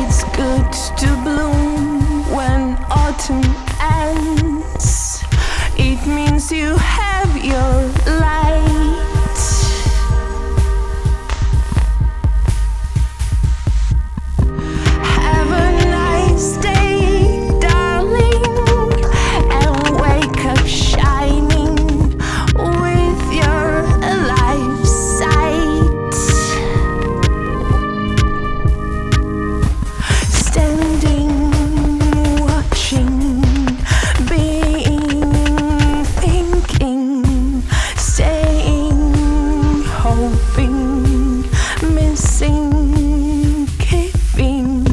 It's good to bloom when autumn ends. It means you have your light. Have a nice day, darling, and wake up shining with your alive sight. Standing, watching, being, thinking, staying, hoping, missing, giving.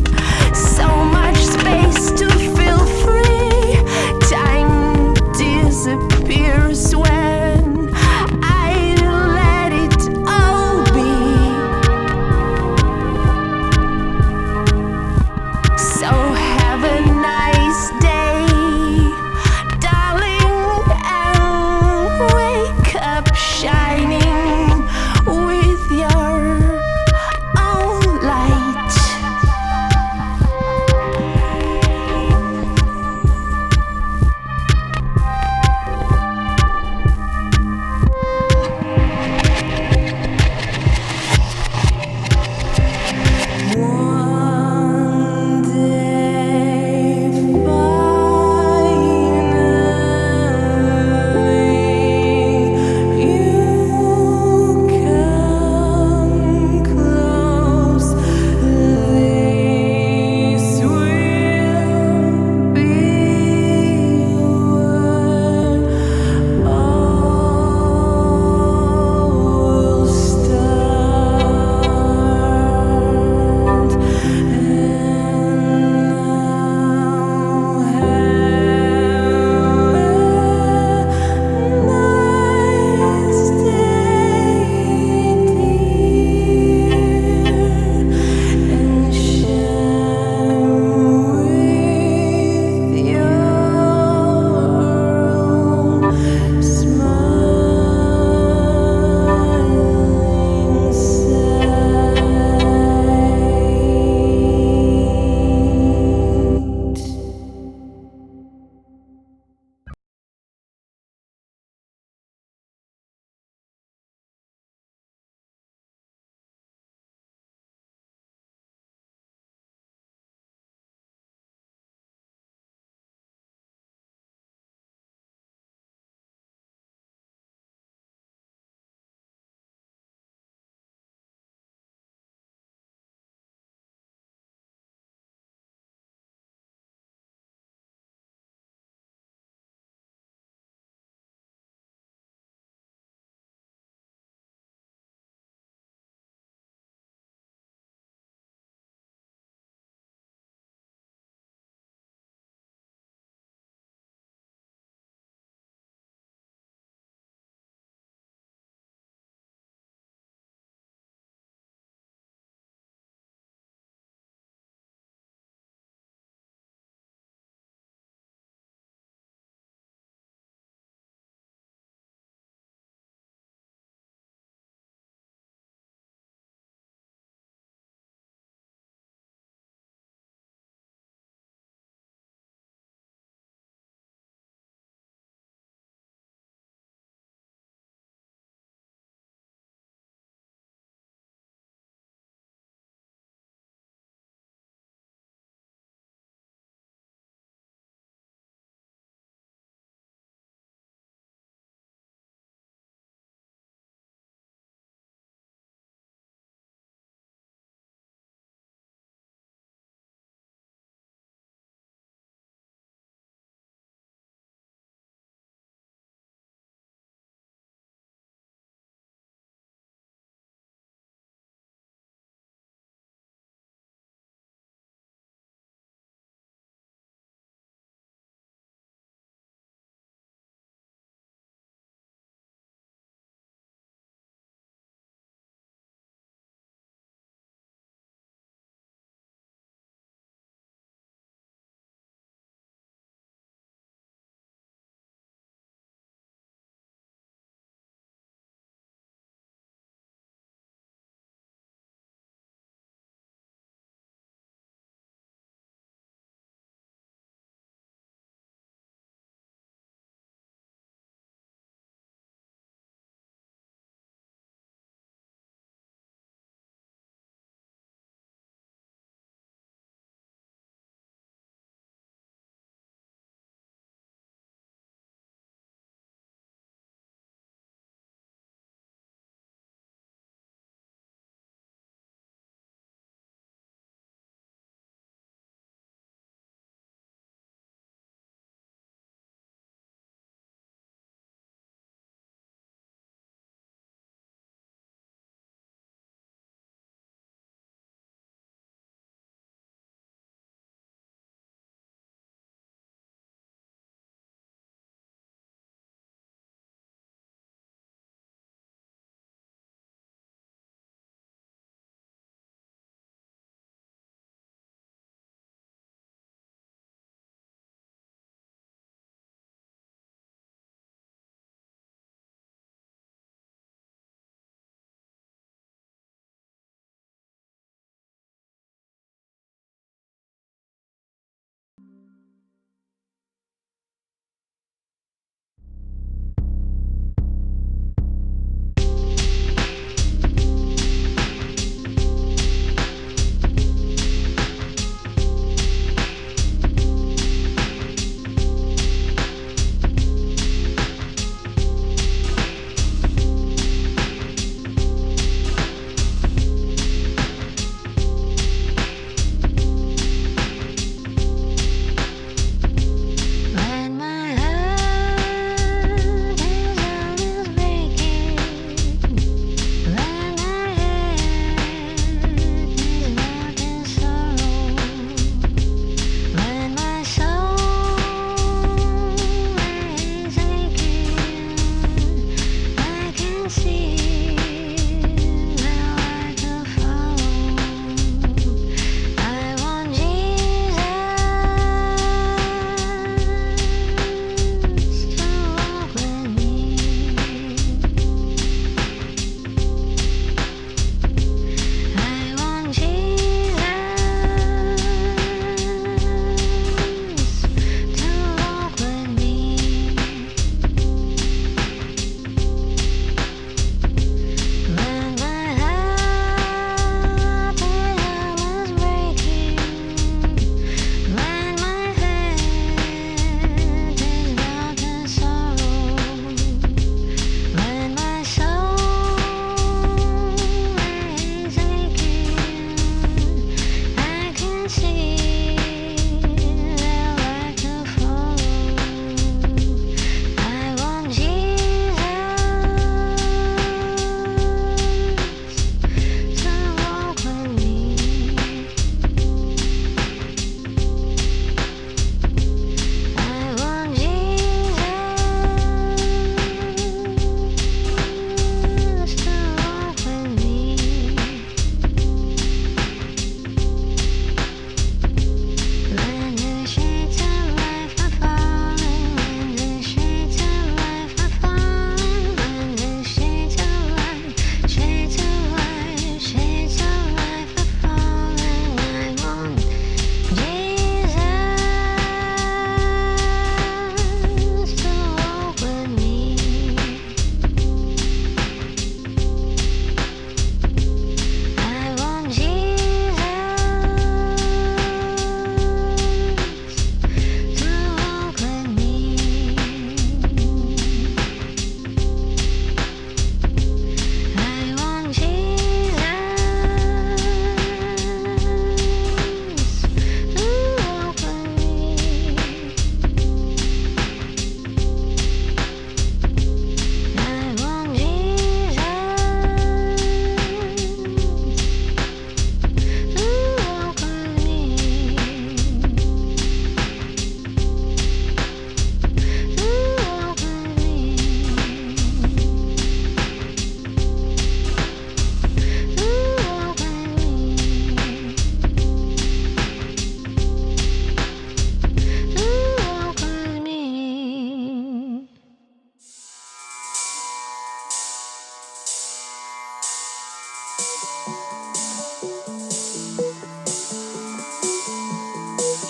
So much space to feel free. Time disappears when I let it all be. So have a nice day, darling, and wake up shining with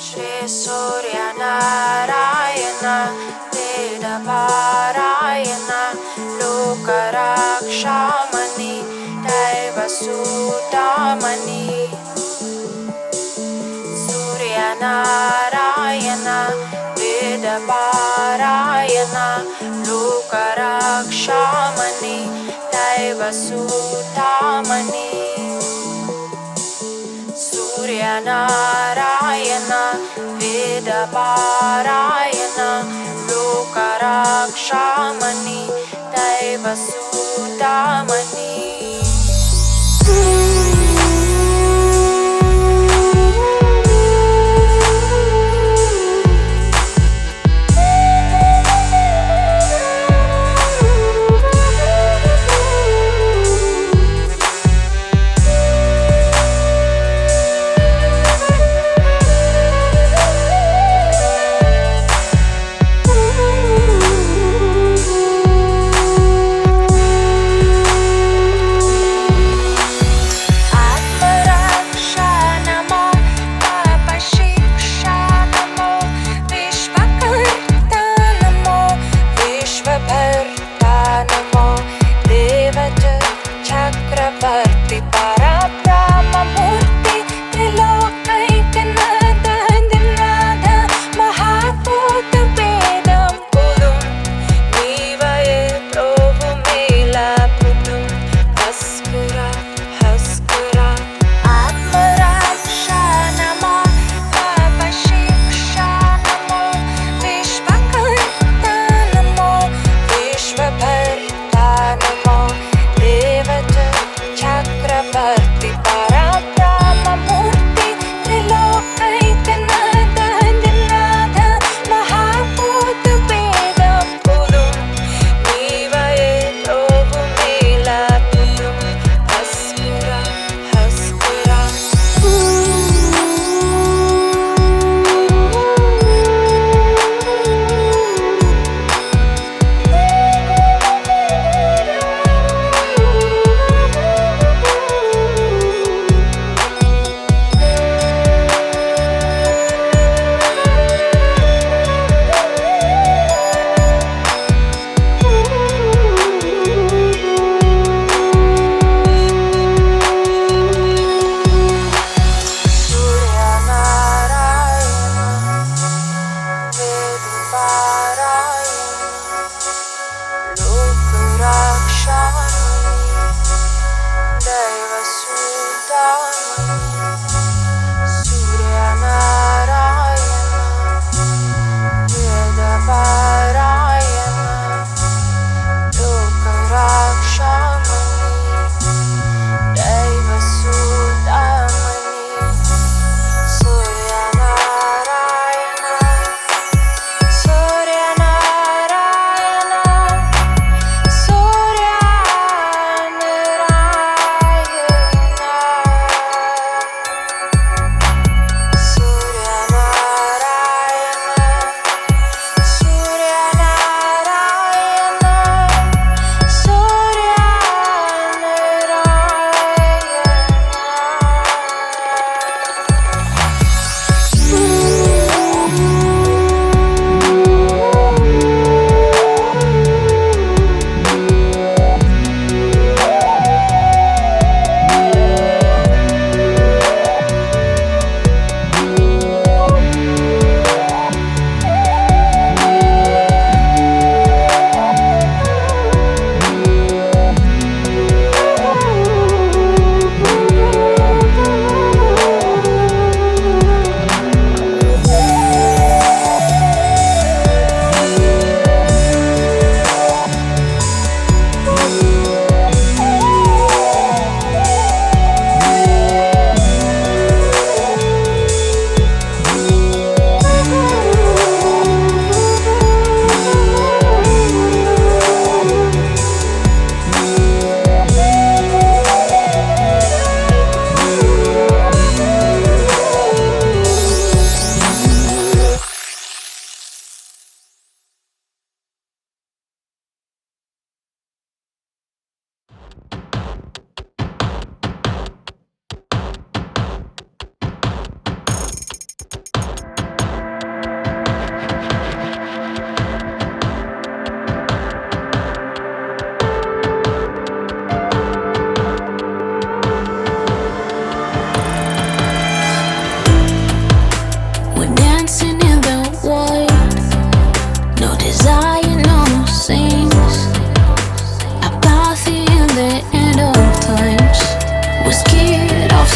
Shri Surya Narayana Veda Parayana Lokarakshamani Daiva Sudamani Surya Narayana Veda Parayana Lokarakshamani Daiva Sudamani Surya Narayana Veda Parayana Lokarakshamani Daiva Sudamani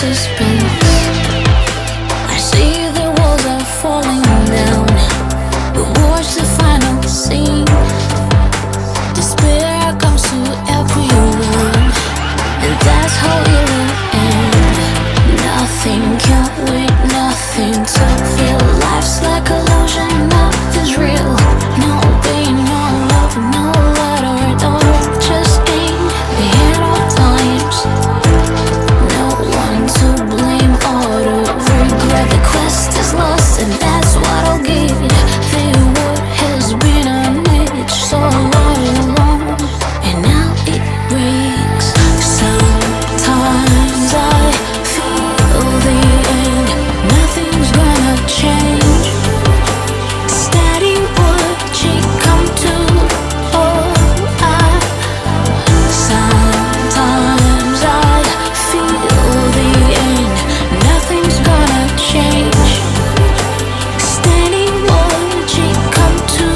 suspense. I see the walls are falling down. We watch the final scene. Despair comes to everyone, and that's how it will end. Nothing can wait, nothing to feel. Life's like illusion, nothing's real. No pain, no love, no letter, no just gain. The end of times. No one to blame or to regret. The quest is lost, and that's what I'll give. The world has been a niche so long, and now it breaks. Sometimes I feel the end. Nothing's gonna change. Steady watching come to. Sometimes I feel the end. Nothing's gonna change. Steady watching come to.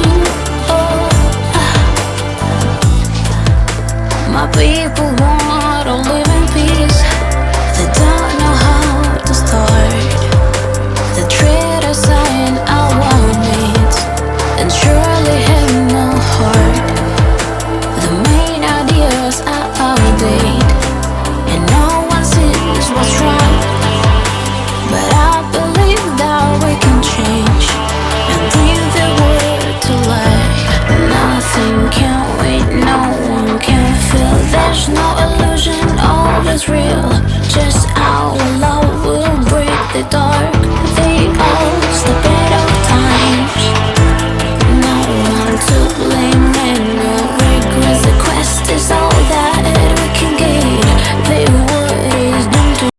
My people want to live in peace. They don't know how to start. They treat us in our needs and surely have no heart. The main ideas are outdated, and no one sees what's right. But I believe that we can change and bring the world to life. Nothing can wait, no one can feel. There's no illusion, all is real. Just our love.